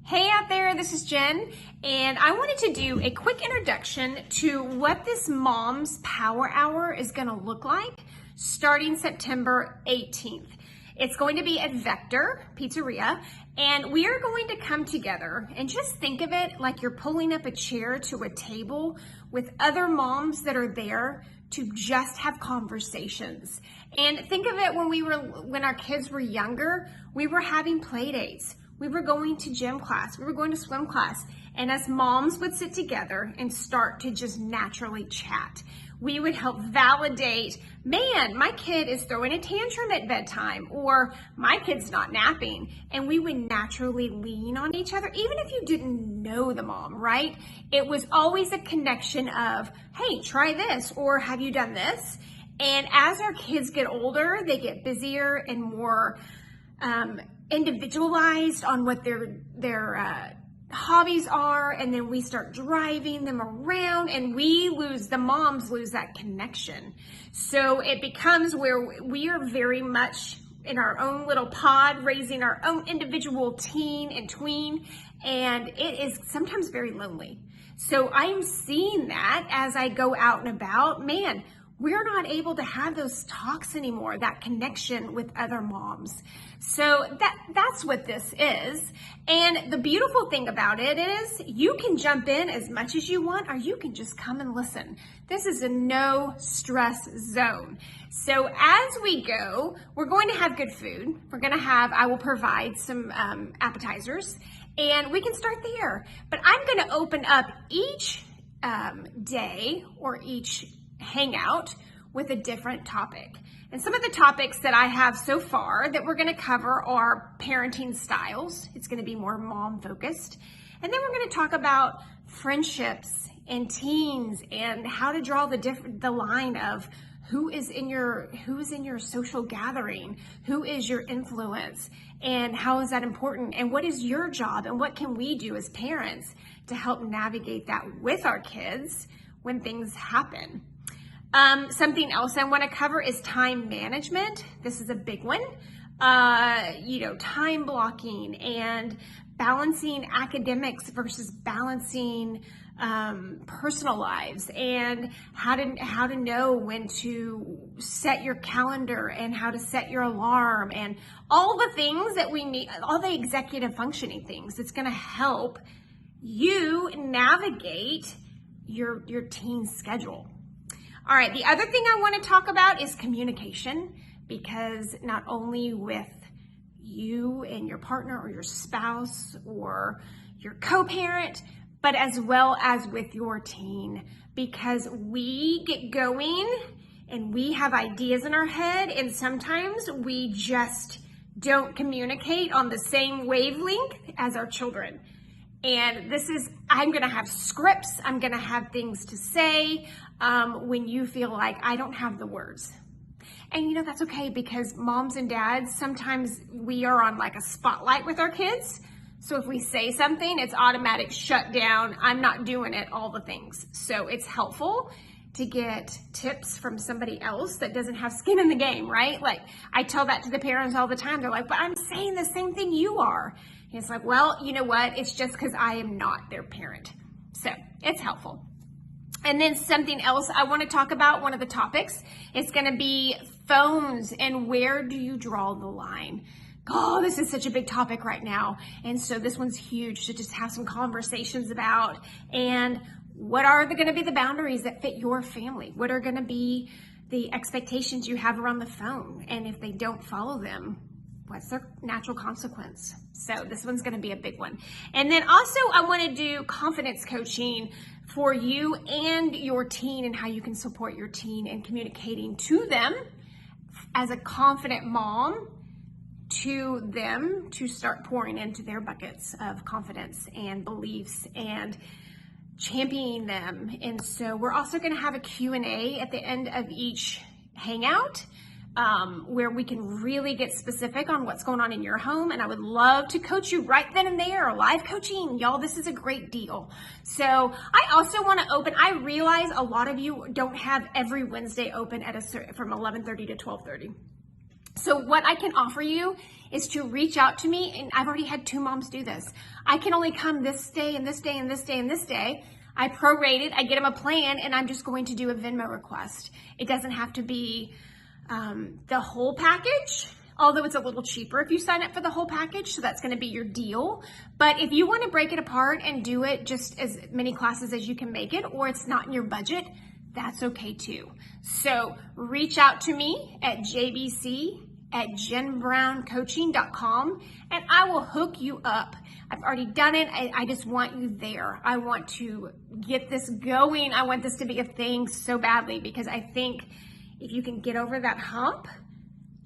Hey out there, this is Jen, and I wanted to do a quick introduction to what this Mom's Power Hour is going to look like starting September 18th. It's going to be at Vector Pizzeria, and we are going to come together and just think of it like you're pulling up a chair to a table with other moms that are there to just have conversations. And think of it when our kids were younger, we were having play dates. We were going to gym class, we were going to swim class, and as moms would sit together and start to just naturally chat. We would help validate, man, my kid is throwing a tantrum at bedtime, or my kid's not napping, and we would naturally lean on each other, even if you didn't know the mom, right? It was always a connection of, hey, try this, or have you done this? And as our kids get older, they get busier and more individualized on what their hobbies are, and then we start driving them around, and the moms lose that connection. So it becomes where we are very much in our own little pod, raising our own individual teen and tween, and it is sometimes very lonely. So I'm seeing that as I go out and about. Man, we're not able to have those talks anymore, that connection with other moms. So that's what this is. And the beautiful thing about it is you can jump in as much as you want, or you can just come and listen. This is a no stress zone. So as we go, we're going to have good food. I will provide some appetizers, and we can start there. But I'm going to open up each day or each hangout with a different topic. And some of the topics that I have so far that we're going to cover are parenting styles. It's going to be more mom focused. And then we're going to talk about friendships and teens and how to draw the line of who is in your social gathering, who is your influence, and how is that important, and what is your job, and what can we do as parents to help navigate that with our kids when things happen. Something else I want to cover is time management. This is a big one. Time blocking and balancing academics versus balancing personal lives, and how to know when to set your calendar and how to set your alarm, and all the things that we need, all the executive functioning things that's going to help you navigate your teen schedule. All right, the other thing I want to talk about is communication, because not only with you and your partner or your spouse or your co-parent, but as well as with your teen, because we get going and we have ideas in our head, and sometimes we just don't communicate on the same wavelength as our children. And I'm going to have scripts, I'm going to have things to say when you feel like I don't have the words. And that's okay, because moms and dads, sometimes we are on like a spotlight with our kids. So if we say something, it's automatic shut down. I'm not doing it, all the things. So it's helpful to get tips from somebody else that doesn't have skin in the game, right? Like I tell that to the parents all the time. They're like, but I'm saying the same thing you are. And it's like, well, you know what? It's just because I am not their parent. So it's helpful. And then something else I want to talk about, one of the topics, is going to be phones and where do you draw the line? Oh, this is such a big topic right now. And so this one's huge to just have some conversations about. And what are going to be the boundaries that fit your family? What are going to be the expectations you have around the phone? And if they don't follow them, what's their natural consequence? So this one's going to be a big one. And then also I want to do confidence coaching for you and your teen, and how you can support your teen in communicating to them as a confident mom, to them to start pouring into their buckets of confidence and beliefs and championing them. And so we're also going to have a Q&A at the end of each hangout, where we can really get specific on what's going on in your home. And I would love to coach you right then and there, live coaching. Y'all, this is a great deal. So I also want to open, I realize a lot of you don't have every Wednesday open from 11:30 to 12:30. So what I can offer you is to reach out to me, and I've already had 2 moms do this. I can only come this day and this day and this day and this day. I prorate it, I get them a plan, and I'm just going to do a Venmo request. It doesn't have to be the whole package, although it's a little cheaper if you sign up for the whole package, so that's gonna be your deal. But if you wanna break it apart and do it just as many classes as you can make it, or it's not in your budget, that's okay too. So reach out to me at jbc@jennbrowncoaching.com, and I will hook you up. I've already done it. I just want you there. I want to get this going. I want this to be a thing so badly, because I think if you can get over that hump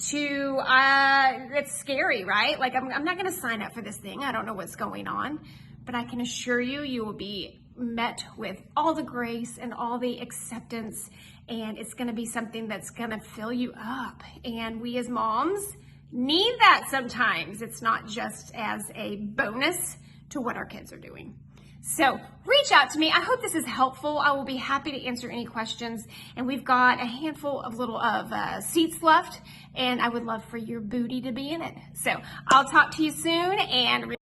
it's scary, right? Like I'm not gonna sign up for this thing. I don't know what's going on, but I can assure you, you will be met with all the grace and all the acceptance, and it's gonna be something that's gonna fill you up. And we as moms need that sometimes. It's not just as a bonus to what our kids are doing. So reach out to me. I hope this is helpful. I will be happy to answer any questions. And we've got a handful of seats left, and I would love for your booty to be in it. So I'll talk to you soon, and